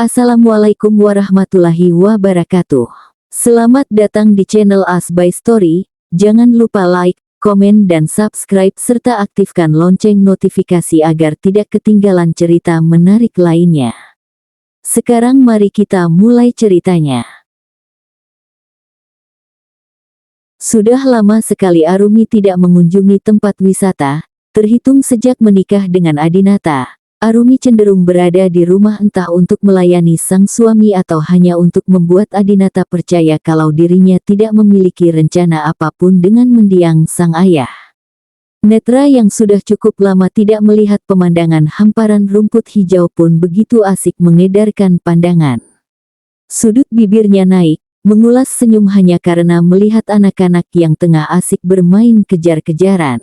Assalamualaikum warahmatullahi wabarakatuh. Selamat datang di channel As by Story. Jangan lupa like, komen dan subscribe serta aktifkan lonceng notifikasi agar tidak ketinggalan cerita menarik lainnya. Sekarang mari kita mulai ceritanya. Sudah lama sekali Arumi tidak mengunjungi tempat wisata. Terhitung sejak menikah dengan Adinata, Arumi cenderung berada di rumah entah untuk melayani sang suami atau hanya untuk membuat Adinata percaya kalau dirinya tidak memiliki rencana apapun dengan mendiang sang ayah. Netra yang sudah cukup lama tidak melihat pemandangan hamparan rumput hijau pun begitu asik mengedarkan pandangan. Sudut bibirnya naik, mengulas senyum hanya karena melihat anak-anak yang tengah asik bermain kejar-kejaran.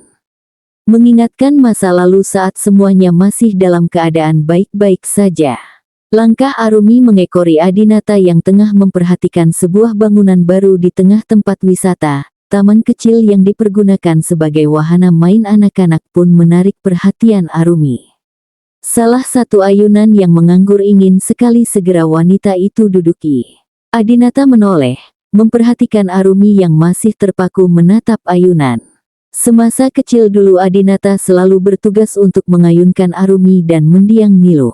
Mengingatkan masa lalu saat semuanya masih dalam keadaan baik-baik saja. Langkah Arumi mengekori Adinata yang tengah memperhatikan sebuah bangunan baru di tengah tempat wisata. Taman kecil yang dipergunakan sebagai wahana main anak-anak pun menarik perhatian Arumi. Salah satu ayunan yang menganggur ingin sekali segera wanita itu duduki. Adinata menoleh, memperhatikan Arumi yang masih terpaku menatap ayunan. Semasa kecil dulu Adinata selalu bertugas untuk mengayunkan Arumi dan mendiang Niluh.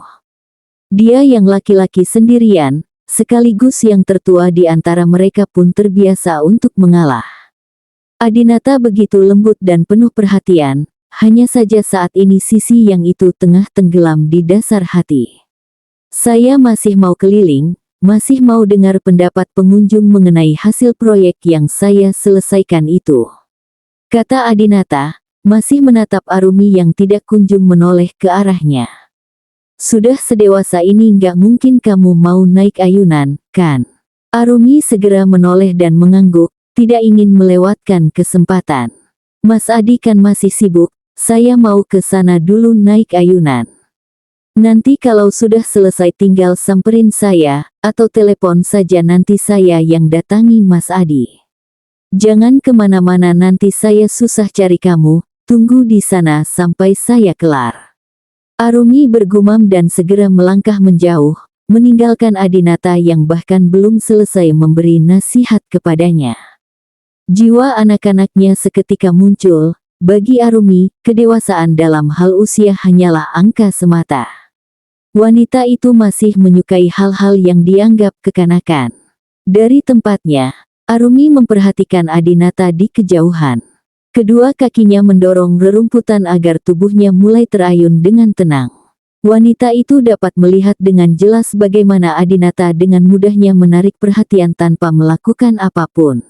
Dia yang laki-laki sendirian, sekaligus yang tertua di antara mereka pun terbiasa untuk mengalah. Adinata begitu lembut dan penuh perhatian, hanya saja saat ini sisi yang itu tengah tenggelam di dasar hati. Saya masih mau keliling, masih mau dengar pendapat pengunjung mengenai hasil proyek yang saya selesaikan itu. Kata Adinata, masih menatap Arumi yang tidak kunjung menoleh ke arahnya. Sudah sedewasa ini nggak mungkin kamu mau naik ayunan, kan? Arumi segera menoleh dan mengangguk, tidak ingin melewatkan kesempatan. Mas Adi kan masih sibuk, saya mau ke sana dulu naik ayunan. Nanti kalau sudah selesai tinggal samperin saya, atau telepon saja nanti saya yang datangi Mas Adi. Jangan kemana-mana nanti saya susah cari kamu, tunggu di sana sampai saya kelar. Arumi bergumam dan segera melangkah menjauh, meninggalkan Adinata yang bahkan belum selesai memberi nasihat kepadanya. Jiwa anak-anaknya seketika muncul, bagi Arumi, kedewasaan dalam hal usia hanyalah angka semata. Wanita itu masih menyukai hal-hal yang dianggap kekanakan. Dari tempatnya, Arumi memperhatikan Adinata di kejauhan. Kedua kakinya mendorong rerumputan agar tubuhnya mulai terayun dengan tenang. Wanita itu dapat melihat dengan jelas bagaimana Adinata dengan mudahnya menarik perhatian tanpa melakukan apapun.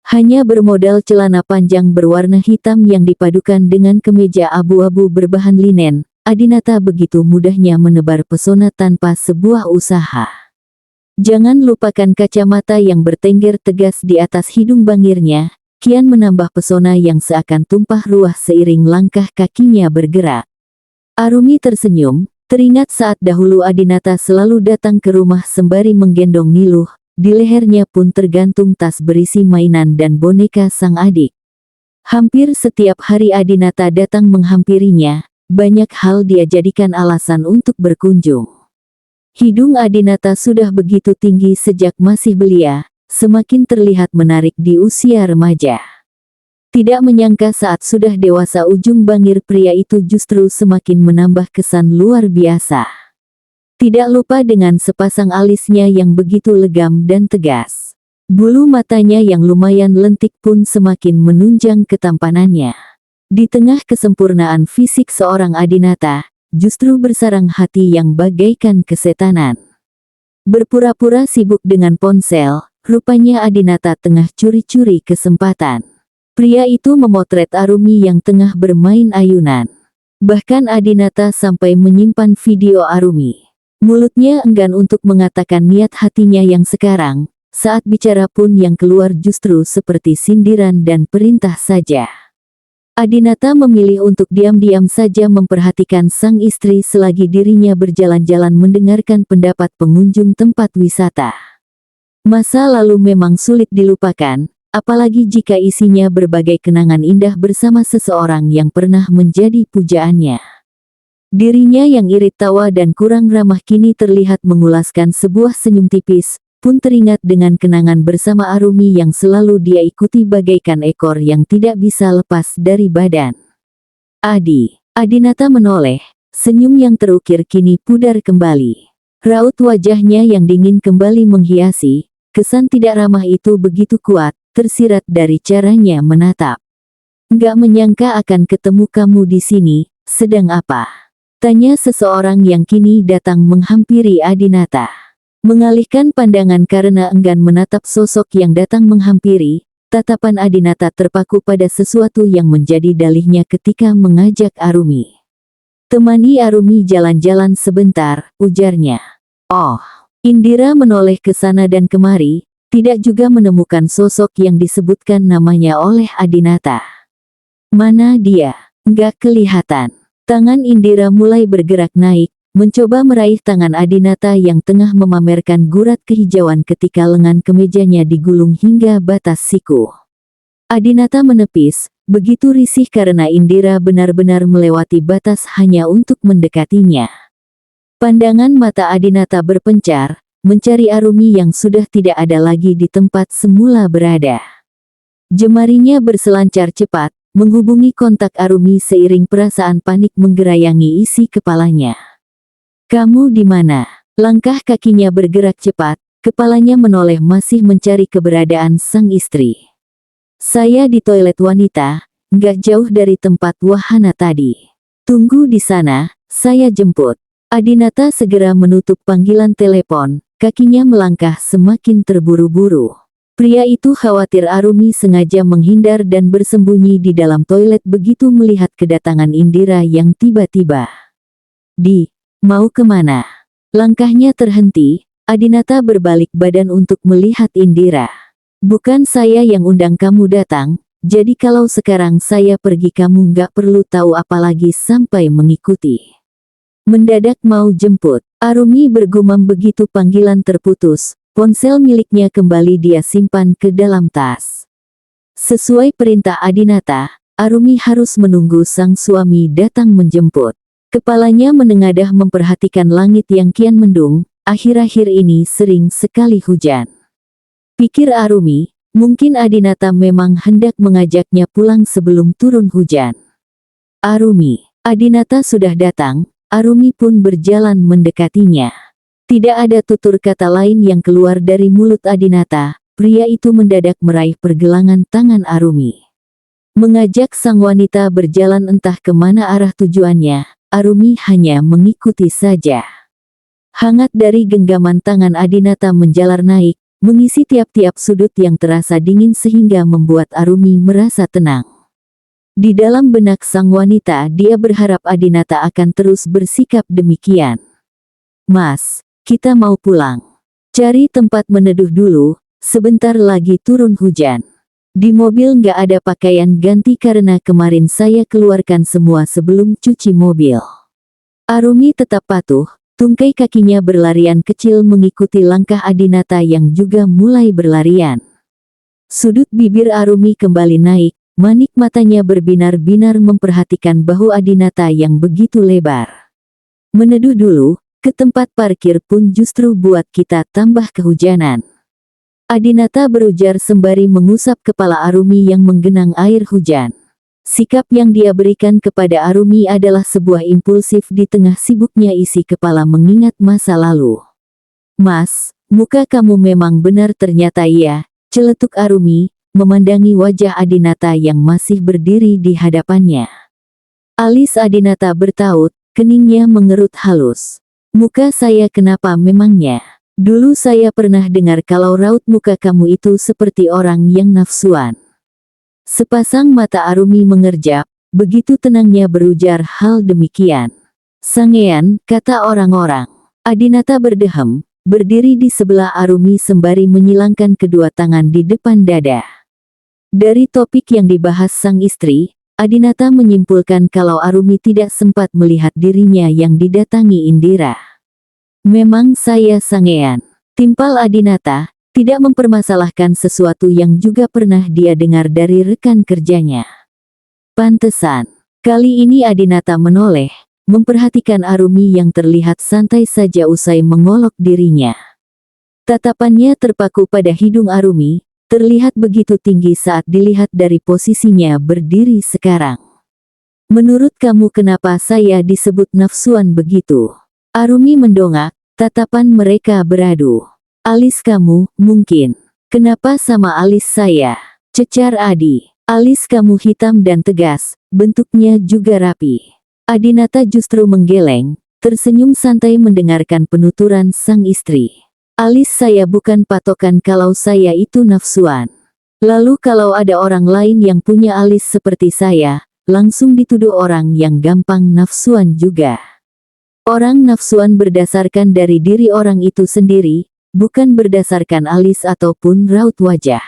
Hanya bermodal celana panjang berwarna hitam yang dipadukan dengan kemeja abu-abu berbahan linen, Adinata begitu mudahnya menebar pesona tanpa sebuah usaha. Jangan lupakan kacamata yang bertengger tegas di atas hidung bangirnya, kian menambah pesona yang seakan tumpah ruah seiring langkah kakinya bergerak. Arumi tersenyum, teringat saat dahulu Adinata selalu datang ke rumah sembari menggendong Niluh, di lehernya pun tergantung tas berisi mainan dan boneka sang adik. Hampir setiap hari Adinata datang menghampirinya, banyak hal dia jadikan alasan untuk berkunjung. Hidung Adinata sudah begitu tinggi sejak masih belia, semakin terlihat menarik di usia remaja. Tidak menyangka saat sudah dewasa ujung bangir pria itu justru semakin menambah kesan luar biasa. Tidak lupa dengan sepasang alisnya yang begitu legam dan tegas. Bulu matanya yang lumayan lentik pun semakin menunjang ketampanannya. Di tengah kesempurnaan fisik seorang Adinata, justru bersarang hati yang bagaikan kesetanan. Berpura-pura sibuk dengan ponsel, rupanya Adinata tengah curi-curi kesempatan. Pria itu memotret Arumi yang tengah bermain ayunan. Bahkan Adinata sampai menyimpan video Arumi. Mulutnya enggan untuk mengatakan niat hatinya yang sekarang, saat bicara pun yang keluar justru seperti sindiran dan perintah saja. Adinata memilih untuk diam-diam saja memperhatikan sang istri selagi dirinya berjalan-jalan mendengarkan pendapat pengunjung tempat wisata. Masa lalu memang sulit dilupakan, apalagi jika isinya berbagai kenangan indah bersama seseorang yang pernah menjadi pujaannya. Dirinya yang irit tawa dan kurang ramah kini terlihat mengulaskan sebuah senyum tipis, pun teringat dengan kenangan bersama Arumi yang selalu dia ikuti bagaikan ekor yang tidak bisa lepas dari badan. Adinata menoleh, senyum yang terukir kini pudar kembali. Raut wajahnya yang dingin kembali menghiasi, kesan tidak ramah itu begitu kuat, tersirat dari caranya menatap. Nggak menyangka akan ketemu kamu di sini, sedang apa? Tanya seseorang yang kini datang menghampiri Adinata. Mengalihkan pandangan karena enggan menatap sosok yang datang menghampiri, tatapan Adinata terpaku pada sesuatu yang menjadi dalihnya ketika mengajak Arumi. Temani Arumi jalan-jalan sebentar, ujarnya. Oh, Indira menoleh ke sana dan kemari, tidak juga menemukan sosok yang disebutkan namanya oleh Adinata. Mana dia? Nggak kelihatan. Tangan Indira mulai bergerak naik, mencoba meraih tangan Adinata yang tengah memamerkan gurat kehijauan ketika lengan kemejanya digulung hingga batas siku. Adinata menepis, begitu risih karena Indira benar-benar melewati batas hanya untuk mendekatinya. Pandangan mata Adinata berpencar, mencari Arumi yang sudah tidak ada lagi di tempat semula berada. Jemarinya berselancar cepat, menghubungi kontak Arumi seiring perasaan panik menggerayangi isi kepalanya. Kamu di mana? Langkah kakinya bergerak cepat, kepalanya menoleh masih mencari keberadaan sang istri. Saya di toilet wanita, nggak jauh dari tempat wahana tadi. Tunggu di sana, saya jemput. Adinata segera menutup panggilan telepon, kakinya melangkah semakin terburu-buru. Pria itu khawatir Arumi sengaja menghindar dan bersembunyi di dalam toilet begitu melihat kedatangan Indira yang tiba-tiba. Mau kemana? Langkahnya terhenti, Adinata berbalik badan untuk melihat Indira. Bukan saya yang undang kamu datang, jadi kalau sekarang saya pergi kamu nggak perlu tahu apalagi sampai mengikuti. Mendadak mau jemput, Arumi bergumam begitu panggilan terputus. Ponsel miliknya kembali dia simpan ke dalam tas. Sesuai perintah Adinata, Arumi harus menunggu sang suami datang menjemput. Kepalanya menengadah memperhatikan langit yang kian mendung, akhir-akhir ini sering sekali hujan. Pikir Arumi, mungkin Adinata memang hendak mengajaknya pulang sebelum turun hujan. Adinata sudah datang, Arumi pun berjalan mendekatinya. Tidak ada tutur kata lain yang keluar dari mulut Adinata, pria itu mendadak meraih pergelangan tangan Arumi. Mengajak sang wanita berjalan entah kemana arah tujuannya, Arumi hanya mengikuti saja. Hangat dari genggaman tangan Adinata menjalar naik, mengisi tiap-tiap sudut yang terasa dingin sehingga membuat Arumi merasa tenang. Di dalam benak sang wanita dia berharap Adinata akan terus bersikap demikian. Mas, kita mau pulang. Cari tempat meneduh dulu, sebentar lagi turun hujan. Di mobil nggak ada pakaian ganti karena kemarin saya keluarkan semua sebelum cuci mobil. Arumi tetap patuh, tungkai kakinya berlarian kecil mengikuti langkah Adinata yang juga mulai berlarian. Sudut bibir Arumi kembali naik, manik matanya berbinar-binar memperhatikan bahu Adinata yang begitu lebar. Meneduh dulu. Ke tempat parkir pun justru buat kita tambah kehujanan. Adinata berujar sembari mengusap kepala Arumi yang menggenang air hujan. Sikap yang dia berikan kepada Arumi adalah sebuah impulsif di tengah sibuknya isi kepala mengingat masa lalu. Mas, muka kamu memang benar ternyata iya, celetuk Arumi, memandangi wajah Adinata yang masih berdiri di hadapannya. Alis Adinata bertaut, keningnya mengerut halus. Muka saya kenapa memangnya? Dulu saya pernah dengar kalau raut muka kamu itu seperti orang yang nafsuan. Sepasang mata Arumi mengerjap, begitu tenangnya berujar hal demikian. Sangean, kata orang-orang. Adinata berdehem, berdiri di sebelah Arumi sembari menyilangkan kedua tangan di depan dada. Dari topik yang dibahas sang istri, Adinata menyimpulkan kalau Arumi tidak sempat melihat dirinya yang didatangi Indira. Memang saya sangean. Timpal Adinata, tidak mempermasalahkan sesuatu yang juga pernah dia dengar dari rekan kerjanya. Pantesan, kali ini Adinata menoleh, memperhatikan Arumi yang terlihat santai saja usai mengolok dirinya. Tatapannya terpaku pada hidung Arumi, terlihat begitu tinggi saat dilihat dari posisinya berdiri sekarang. Menurut kamu kenapa saya disebut nafsuan begitu? Arumi mendongak, tatapan mereka beradu. Alis kamu, mungkin. Kenapa sama alis saya? Cecar Adi. Alis kamu hitam dan tegas, bentuknya juga rapi. Adinata justru menggeleng, tersenyum santai mendengarkan penuturan sang istri. Alis saya bukan patokan kalau saya itu nafsuan. Lalu kalau ada orang lain yang punya alis seperti saya, langsung dituduh orang yang gampang nafsuan juga. Orang nafsuan berdasarkan dari diri orang itu sendiri, bukan berdasarkan alis ataupun raut wajah.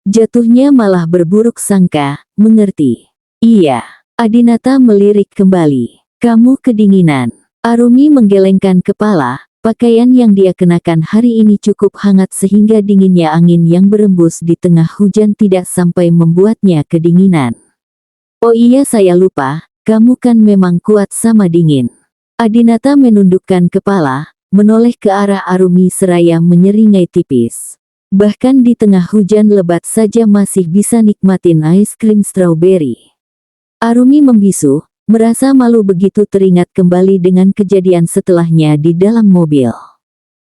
Jatuhnya malah berburuk sangka, mengerti? Iya. Adinata melirik kembali. Kamu kedinginan. Arumi menggelengkan kepala, pakaian yang dia kenakan hari ini cukup hangat sehingga dinginnya angin yang berembus di tengah hujan tidak sampai membuatnya kedinginan. Oh iya saya lupa, kamu kan memang kuat sama dingin. Adinata menundukkan kepala, menoleh ke arah Arumi seraya menyeringai tipis. Bahkan di tengah hujan lebat saja masih bisa nikmatin es krim strawberry. Arumi membisu, merasa malu begitu teringat kembali dengan kejadian setelahnya di dalam mobil.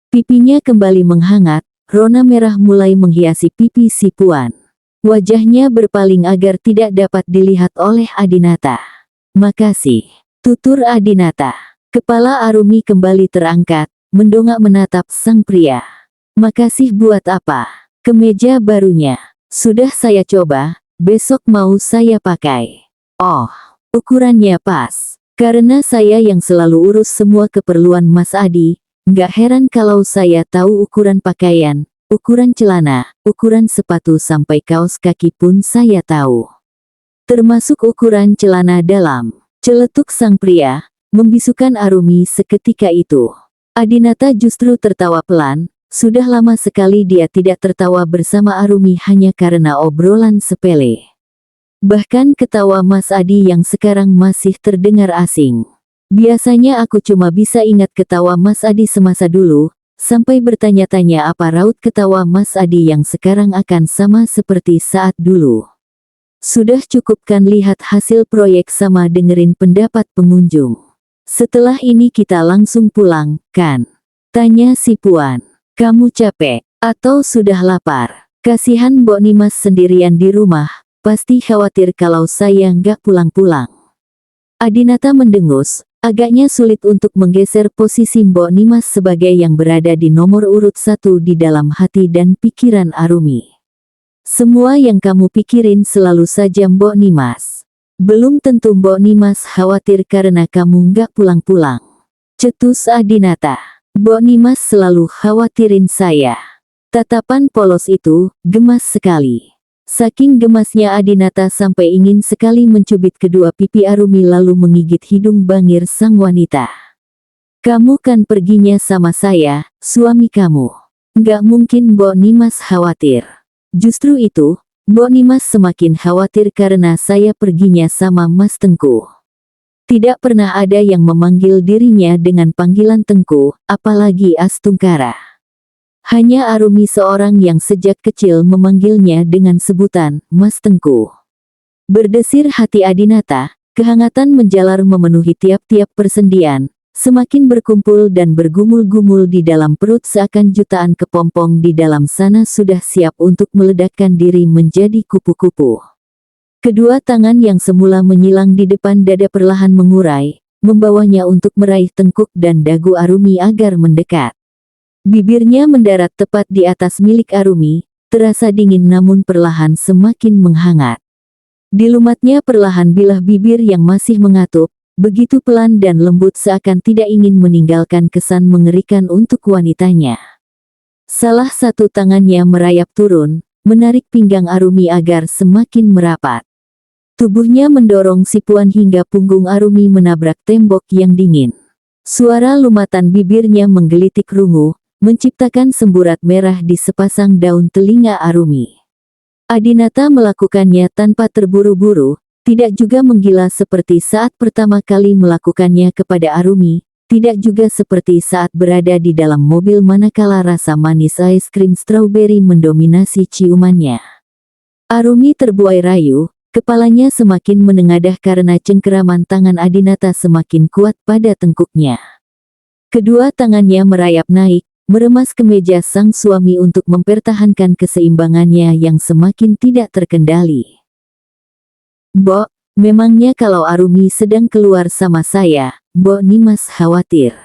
Pipinya kembali menghangat, rona merah mulai menghiasi pipi si Puan. Wajahnya berpaling agar tidak dapat dilihat oleh Adinata. Makasih, tutur Adinata. Kepala Arumi kembali terangkat, mendongak menatap sang pria. Makasih buat apa? Kemeja barunya. Sudah saya coba, besok mau saya pakai. Oh, ukurannya pas. Karena saya yang selalu urus semua keperluan Mas Adi, nggak heran kalau saya tahu ukuran pakaian, ukuran celana, ukuran sepatu sampai kaos kaki pun saya tahu. Termasuk ukuran celana dalam. Celetuk sang pria, membisukan Arumi seketika itu. Adinata justru tertawa pelan, sudah lama sekali dia tidak tertawa bersama Arumi hanya karena obrolan sepele. Bahkan ketawa Mas Adi yang sekarang masih terdengar asing. Biasanya aku cuma bisa ingat ketawa Mas Adi semasa dulu, sampai bertanya-tanya apa raut ketawa Mas Adi yang sekarang akan sama seperti saat dulu. Sudah cukup kan lihat hasil proyek sama dengerin pendapat pengunjung. Setelah ini kita langsung pulang, kan? Tanya si Puan. Kamu capek, atau sudah lapar? Kasihan Mbok Nimas sendirian di rumah. Pasti khawatir kalau saya nggak pulang-pulang. Adinata mendengus, agaknya sulit untuk menggeser posisi Mbok Nimas sebagai yang berada di nomor urut 1 di dalam hati dan pikiran Arumi. Semua yang kamu pikirin selalu saja Mbok Nimas. Belum tentu Mbok Nimas khawatir karena kamu nggak pulang-pulang. Cetus Adinata. Mbok Nimas selalu khawatirin saya. Tatapan polos itu, gemas sekali. Saking gemasnya Adinata sampai ingin sekali mencubit kedua pipi Arumi lalu menggigit hidung bangir sang wanita. Kamu kan perginya sama saya, suami kamu. Nggak mungkin Mbok Nimas khawatir. Justru itu, Mbok Nimas semakin khawatir karena saya perginya sama Mas Tengku. Tidak pernah ada yang memanggil dirinya dengan panggilan Tengku, apalagi Astungkara. Hanya Arumi seorang yang sejak kecil memanggilnya dengan sebutan, Mas Tengku. Berdesir hati Adinata, kehangatan menjalar memenuhi tiap-tiap persendian, semakin berkumpul dan bergumul-gumul di dalam perut seakan jutaan kepompong di dalam sana sudah siap untuk meledakkan diri menjadi kupu-kupu. Kedua tangan yang semula menyilang di depan dada perlahan mengurai, membawanya untuk meraih tengkuk dan dagu Arumi agar mendekat. Bibirnya mendarat tepat di atas milik Arumi, terasa dingin namun perlahan semakin menghangat. Dilumatnya perlahan bilah bibir yang masih mengatup, begitu pelan dan lembut seakan tidak ingin meninggalkan kesan mengerikan untuk wanitanya. Salah satu tangannya merayap turun, menarik pinggang Arumi agar semakin merapat. Tubuhnya mendorong si Puan hingga punggung Arumi menabrak tembok yang dingin. Suara lumatan bibirnya menggelitik rungu, menciptakan semburat merah di sepasang daun telinga Arumi. Adinata melakukannya tanpa terburu-buru, Tidak juga menggila seperti saat pertama kali melakukannya kepada Arumi, tidak juga seperti saat berada di dalam mobil manakala rasa manis es krim strawberry mendominasi ciumannya. Arumi terbuai rayu, kepalanya semakin menengadah karena cengkeraman tangan Adinata semakin kuat pada tengkuknya. Kedua tangannya merayap naik, meremas kemeja sang suami untuk mempertahankan keseimbangannya yang semakin tidak terkendali. "Mbok, memangnya kalau Arumi sedang keluar sama saya, Mbok Nimas khawatir."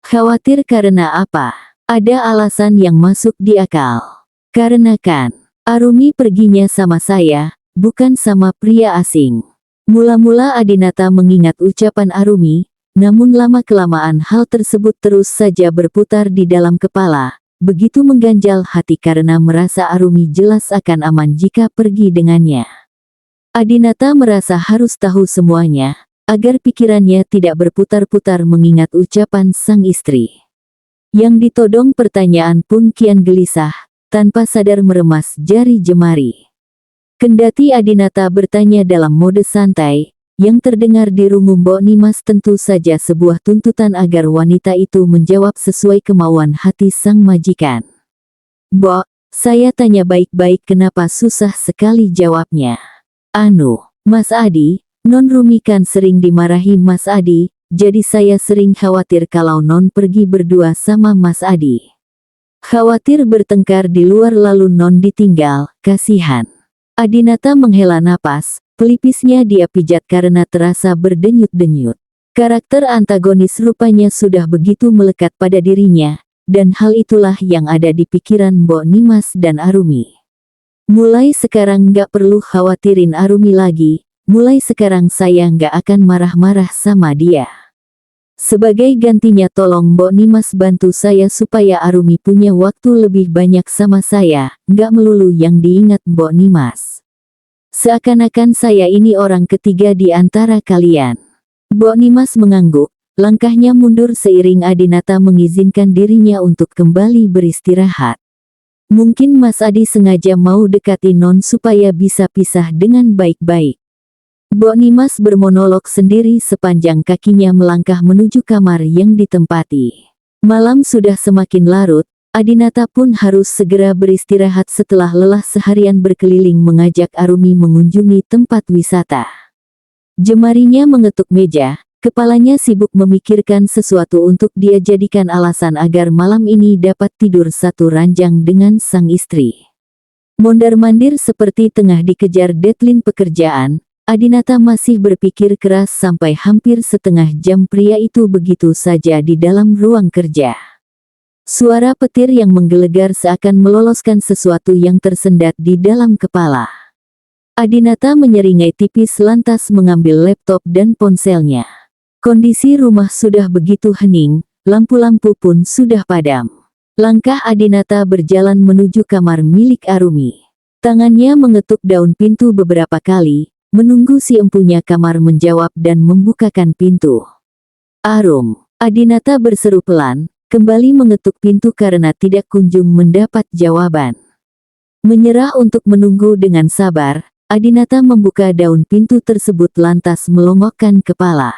"Khawatir karena apa? Ada alasan yang masuk di akal. Karena kan, Arumi perginya sama saya, bukan sama pria asing." Mula-mula Adinata mengingat ucapan Arumi, namun lama-kelamaan hal tersebut terus saja berputar di dalam kepala, begitu mengganjal hati karena merasa Arumi jelas akan aman jika pergi dengannya. Adinata merasa harus tahu semuanya, agar pikirannya tidak berputar-putar mengingat ucapan sang istri. Yang ditodong pertanyaan pun kian gelisah, tanpa sadar meremas jari jemari. Kendati Adinata bertanya dalam mode santai, yang terdengar di rumah Mbok Nimas tentu saja sebuah tuntutan agar wanita itu menjawab sesuai kemauan hati sang majikan. "Mbok, saya tanya baik-baik kenapa susah sekali jawabnya." "Anu, Mas Adi, Non Rumi kan sering dimarahi Mas Adi, jadi saya sering khawatir kalau Non pergi berdua sama Mas Adi. Khawatir bertengkar di luar lalu Non ditinggal, kasihan." Adinata menghela napas, pelipisnya dia pijat karena terasa berdenyut-denyut. Karakter antagonis rupanya sudah begitu melekat pada dirinya, dan hal itulah yang ada di pikiran Mbok Nimas dan Arumi. "Mulai sekarang nggak perlu khawatirin Arumi lagi, mulai sekarang saya nggak akan marah-marah sama dia. Sebagai gantinya tolong Mbok Nimas bantu saya supaya Arumi punya waktu lebih banyak sama saya, nggak melulu yang diingat Mbok Nimas. Seakan-akan saya ini orang ketiga di antara kalian." Mbok Nimas mengangguk, langkahnya mundur seiring Adinata mengizinkan dirinya untuk kembali beristirahat. "Mungkin Mas Adi sengaja mau dekati Non supaya bisa pisah dengan baik-baik." Mbok Nimas bermonolog sendiri sepanjang kakinya melangkah menuju kamar yang ditempati. Malam sudah semakin larut, Adinata pun harus segera beristirahat setelah lelah seharian berkeliling mengajak Arumi mengunjungi tempat wisata. Jemarinya mengetuk meja, kepalanya sibuk memikirkan sesuatu untuk dia jadikan alasan agar malam ini dapat tidur satu ranjang dengan sang istri. Mondar-mandir seperti tengah dikejar deadline pekerjaan, Adinata masih berpikir keras sampai hampir setengah jam pria itu begitu saja di dalam ruang kerja. Suara petir yang menggelegar seakan meloloskan sesuatu yang tersendat di dalam kepala. Adinata menyeringai tipis lantas mengambil laptop dan ponselnya. Kondisi rumah sudah begitu hening, lampu-lampu pun sudah padam. Langkah Adinata berjalan menuju kamar milik Arumi. Tangannya mengetuk daun pintu beberapa kali, menunggu si empunya kamar menjawab dan membukakan pintu. "Arum." Adinata berseru pelan, kembali mengetuk pintu karena tidak kunjung mendapat jawaban. Menyerah untuk menunggu dengan sabar, Adinata membuka daun pintu tersebut lantas melongokkan kepala.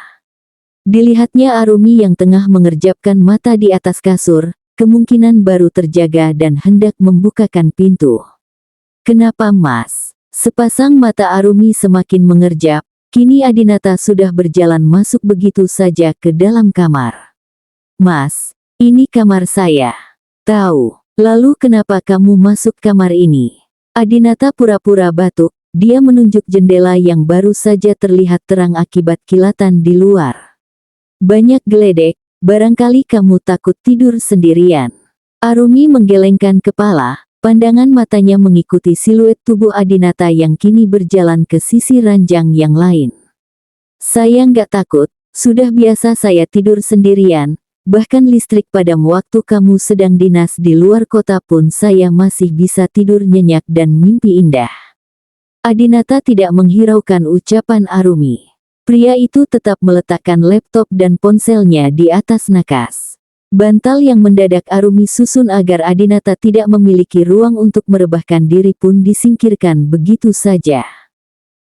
Dilihatnya Arumi yang tengah mengerjapkan mata di atas kasur, kemungkinan baru terjaga dan hendak membukakan pintu. "Kenapa Mas?" Sepasang mata Arumi semakin mengerjap, kini Adinata sudah berjalan masuk begitu saja ke dalam kamar. "Mas, ini kamar saya." "Tahu, lalu kenapa kamu masuk kamar ini?" Adinata pura-pura batuk, dia menunjuk jendela yang baru saja terlihat terang akibat kilatan di luar. "Banyak geledek, barangkali kamu takut tidur sendirian." Arumi menggelengkan kepala. Pandangan matanya mengikuti siluet tubuh Adinata yang kini berjalan ke sisi ranjang yang lain. "Saya nggak takut, sudah biasa saya tidur sendirian, bahkan listrik padam waktu kamu sedang dinas di luar kota pun saya masih bisa tidur nyenyak dan mimpi indah." Adinata tidak menghiraukan ucapan Arumi. Pria itu tetap meletakkan laptop dan ponselnya di atas nakas. Bantal yang mendadak Arumi susun agar Adinata tidak memiliki ruang untuk merebahkan diri pun disingkirkan begitu saja.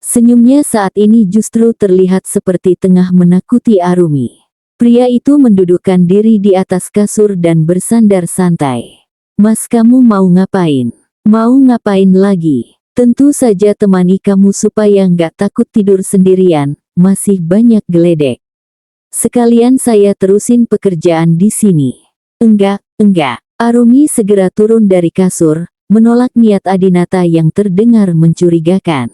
Senyumnya saat ini justru terlihat seperti tengah menakuti Arumi. Pria itu mendudukkan diri di atas kasur dan bersandar santai. Mas, kamu mau ngapain? Mau ngapain lagi? Tentu saja temani kamu supaya nggak takut tidur sendirian, masih banyak geledek. Sekalian saya terusin pekerjaan di sini. Enggak. Arumi segera turun dari kasur, menolak niat Adinata yang terdengar mencurigakan.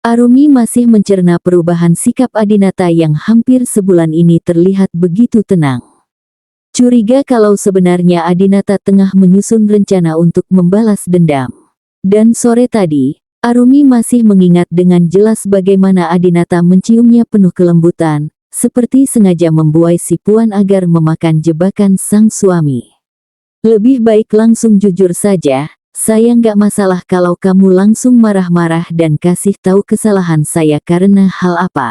Arumi masih mencerna perubahan sikap Adinata yang hampir sebulan ini terlihat begitu tenang. Curiga kalau sebenarnya Adinata tengah menyusun rencana untuk membalas dendam. Dan sore tadi, Arumi masih mengingat dengan jelas bagaimana Adinata menciumnya penuh kelembutan, seperti sengaja membuai si Puan agar memakan jebakan sang suami. Lebih baik langsung jujur saja. Saya nggak masalah kalau kamu langsung marah-marah dan kasih tahu kesalahan saya karena hal apa.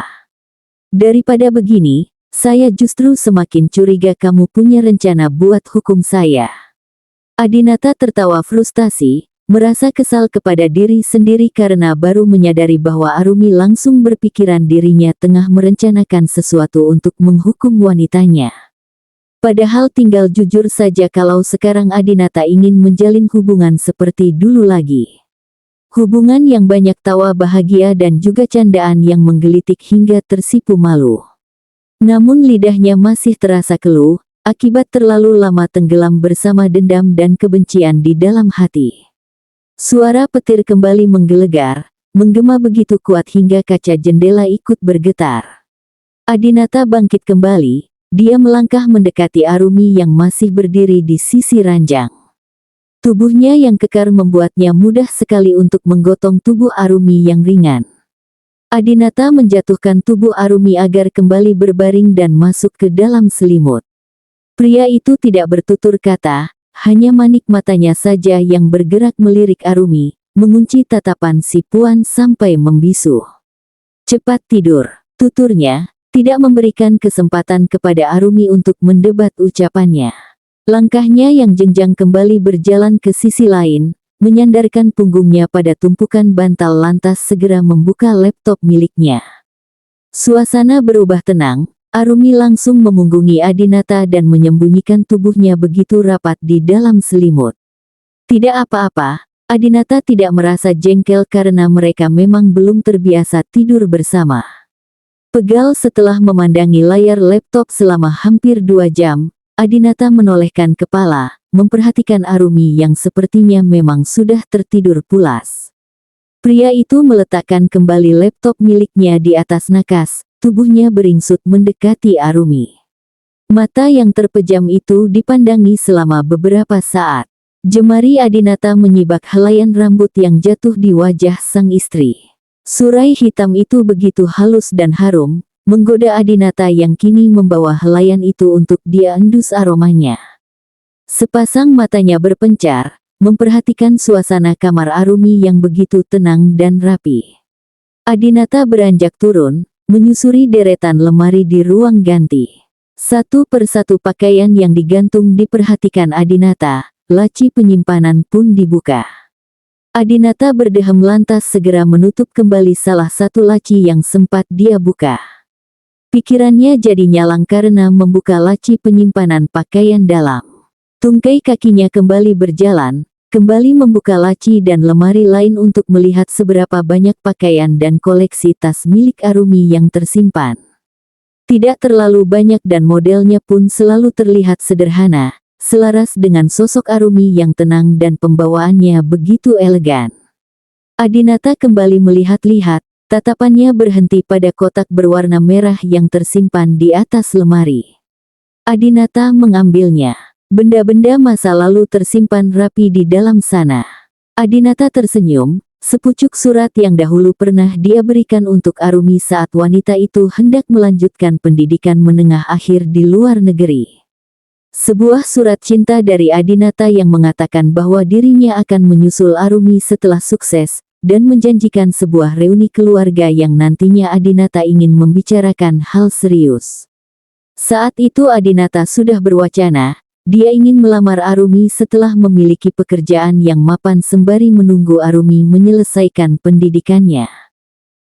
Daripada begini, saya justru semakin curiga kamu punya rencana buat hukum saya. Adinata tertawa frustasi, merasa kesal kepada diri sendiri karena baru menyadari bahwa Arumi langsung berpikiran dirinya tengah merencanakan sesuatu untuk menghukum wanitanya. Padahal tinggal jujur saja kalau sekarang Adinata ingin menjalin hubungan seperti dulu lagi. Hubungan yang banyak tawa bahagia dan juga candaan yang menggelitik hingga tersipu malu. Namun lidahnya masih terasa keluh, akibat terlalu lama tenggelam bersama dendam dan kebencian di dalam hati. Suara petir kembali menggelegar, menggema begitu kuat hingga kaca jendela ikut bergetar. Adinata bangkit kembali. Dia melangkah mendekati Arumi yang masih berdiri di sisi ranjang. Tubuhnya yang kekar membuatnya mudah sekali untuk menggotong tubuh Arumi yang ringan. Adinata menjatuhkan tubuh Arumi agar kembali berbaring dan masuk ke dalam selimut. Pria itu tidak bertutur kata, hanya manik matanya saja yang bergerak melirik Arumi, mengunci tatapan si Puan sampai membisu. Cepat tidur, tuturnya. Tidak memberikan kesempatan kepada Arumi untuk mendebat ucapannya. Langkahnya yang jenjang kembali berjalan ke sisi lain, menyandarkan punggungnya pada tumpukan bantal lantas segera membuka laptop miliknya. Suasana berubah tenang, Arumi langsung memunggungi Adinata dan menyembunyikan tubuhnya begitu rapat di dalam selimut. Tidak apa-apa, Adinata tidak merasa jengkel karena mereka memang belum terbiasa tidur bersama. Pegal setelah memandangi layar laptop selama hampir 2 jam, Adinata menolehkan kepala, memperhatikan Arumi yang sepertinya memang sudah tertidur pulas. Pria itu meletakkan kembali laptop miliknya di atas nakas, tubuhnya beringsut mendekati Arumi. Mata yang terpejam itu dipandangi selama beberapa saat. Jemari Adinata menyibak helaian rambut yang jatuh di wajah sang istri. Surai hitam itu begitu halus dan harum, menggoda Adinata yang kini membawa helaian itu untuk dia endus aromanya. Sepasang matanya berpencar, memperhatikan suasana kamar Arumi yang begitu tenang dan rapi. Adinata beranjak turun, menyusuri deretan lemari di ruang ganti. Satu persatu pakaian yang digantung diperhatikan Adinata, laci penyimpanan pun dibuka. Adinata berdehem lantas segera menutup kembali salah satu laci yang sempat dia buka. Pikirannya jadi nyalang karena membuka laci penyimpanan pakaian dalam. Tungkai kakinya kembali berjalan, kembali membuka laci dan lemari lain untuk melihat seberapa banyak pakaian dan koleksi tas milik Arumi yang tersimpan. Tidak terlalu banyak dan modelnya pun selalu terlihat sederhana, selaras dengan sosok Arumi yang tenang dan pembawaannya begitu elegan. Adinata kembali melihat-lihat, tatapannya berhenti pada kotak berwarna merah yang tersimpan di atas lemari. Adinata mengambilnya. Benda-benda masa lalu tersimpan rapi di dalam sana. Adinata tersenyum, sepucuk surat yang dahulu pernah dia berikan untuk Arumi saat wanita itu hendak melanjutkan pendidikan menengah akhir di luar negeri. Sebuah surat cinta dari Adinata yang mengatakan bahwa dirinya akan menyusul Arumi setelah sukses, dan menjanjikan sebuah reuni keluarga yang nantinya Adinata ingin membicarakan hal serius. Saat itu Adinata sudah berwacana, dia ingin melamar Arumi setelah memiliki pekerjaan yang mapan sembari menunggu Arumi menyelesaikan pendidikannya.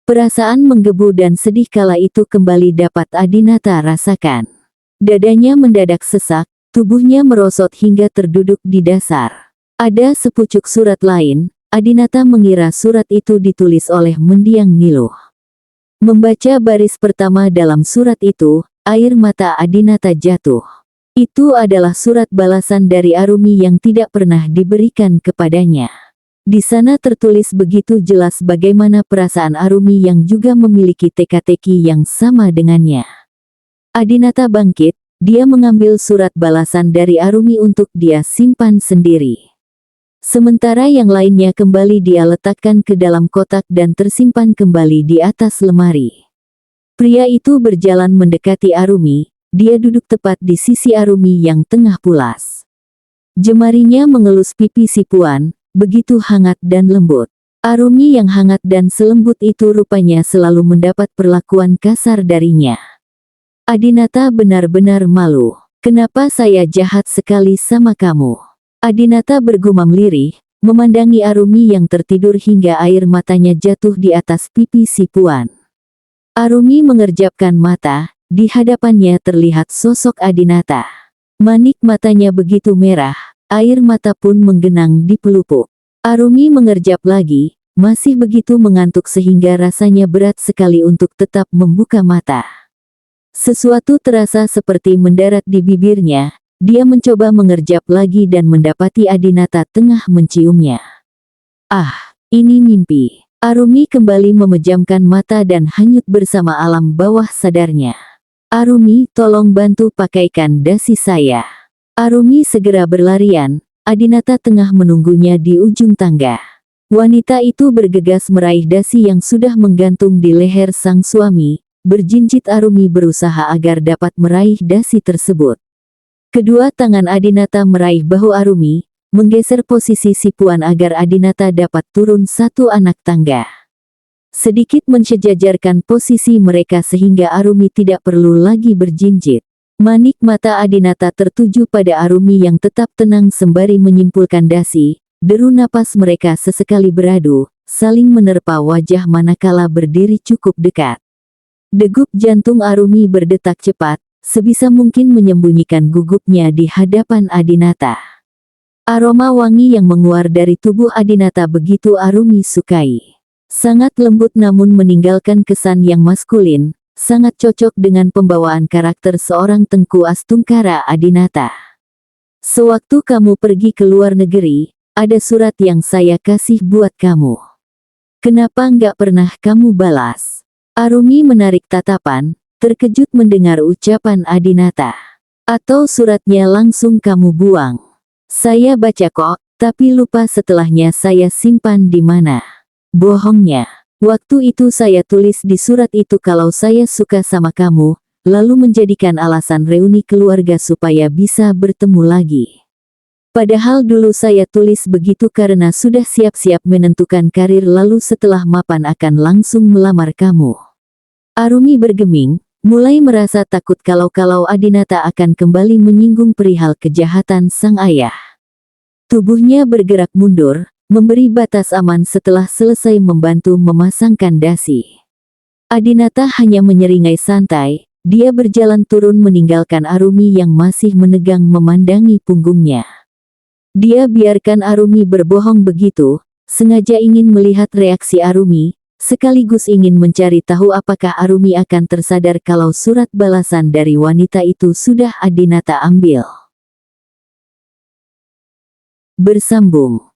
Perasaan menggebu dan sedih kala itu kembali dapat Adinata rasakan. Dadanya mendadak sesak, tubuhnya merosot hingga terduduk di dasar. Ada sepucuk surat lain, Adinata mengira surat itu ditulis oleh mendiang Niluh. Membaca baris pertama dalam surat itu, air mata Adinata jatuh. Itu adalah surat balasan dari Arumi yang tidak pernah diberikan kepadanya. Di sana tertulis begitu jelas bagaimana perasaan Arumi yang juga memiliki teka-teki yang sama dengannya. Adinata bangkit, dia mengambil surat balasan dari Arumi untuk dia simpan sendiri. Sementara yang lainnya kembali dia letakkan ke dalam kotak dan tersimpan kembali di atas lemari. Pria itu berjalan mendekati Arumi, dia duduk tepat di sisi Arumi yang tengah pulas. Jemarinya mengelus pipi si Puan, begitu hangat dan lembut. Arumi yang hangat dan selembut itu rupanya selalu mendapat perlakuan kasar darinya. Adinata benar-benar malu. Kenapa saya jahat sekali sama kamu? Adinata bergumam lirih, memandangi Arumi yang tertidur hingga air matanya jatuh di atas pipi si Puan. Arumi mengerjapkan mata, di hadapannya terlihat sosok Adinata. Manik matanya begitu merah, air mata pun menggenang di pelupuk. Arumi mengerjap lagi, masih begitu mengantuk sehingga rasanya berat sekali untuk tetap membuka mata. Sesuatu terasa seperti mendarat di bibirnya, dia mencoba mengerjap lagi dan mendapati Adinata tengah menciumnya. Ah, ini mimpi. Arumi kembali memejamkan mata dan hanyut bersama alam bawah sadarnya. Arumi, tolong bantu pakaikan dasi saya. Arumi segera berlarian, Adinata tengah menunggunya di ujung tangga. Wanita itu bergegas meraih dasi yang sudah menggantung di leher sang suami, berjinjit Arumi berusaha agar dapat meraih dasi tersebut. Kedua tangan Adinata meraih bahu Arumi, menggeser posisi si Puan agar Adinata dapat turun satu anak tangga. Sedikit mensejajarkan posisi mereka sehingga Arumi tidak perlu lagi berjinjit. Manik mata Adinata tertuju pada Arumi yang tetap tenang sembari menyimpulkan dasi, deru napas mereka sesekali beradu, saling menerpa wajah manakala berdiri cukup dekat. Degup jantung Arumi berdetak cepat, sebisa mungkin menyembunyikan gugupnya di hadapan Adinata. Aroma wangi yang menguar dari tubuh Adinata begitu Arumi sukai. Sangat lembut namun meninggalkan kesan yang maskulin, sangat cocok dengan pembawaan karakter seorang Tengku Astungkara Adinata. Sewaktu kamu pergi ke luar negeri, ada surat yang saya kasih buat kamu. Kenapa nggak pernah kamu balas? Arumi menarik tatapan, terkejut mendengar ucapan Adinata. Atau suratnya langsung kamu buang? Saya baca kok, tapi lupa setelahnya saya simpan di mana. Bohongnya. Waktu itu saya tulis di surat itu kalau saya suka sama kamu, lalu menjadikan alasan reuni keluarga supaya bisa bertemu lagi. Padahal dulu saya tulis begitu karena sudah siap-siap menentukan karir lalu setelah mapan akan langsung melamar kamu. Arumi bergeming, mulai merasa takut kalau Adinata akan kembali menyinggung perihal kejahatan sang ayah. Tubuhnya bergerak mundur, memberi batas aman setelah selesai membantu memasangkan dasi. Adinata hanya menyeringai santai, dia berjalan turun meninggalkan Arumi yang masih menegang memandangi punggungnya. Dia biarkan Arumi berbohong begitu, sengaja ingin melihat reaksi Arumi, sekaligus ingin mencari tahu apakah Arumi akan tersadar kalau surat balasan dari wanita itu sudah Adinata ambil. Bersambung.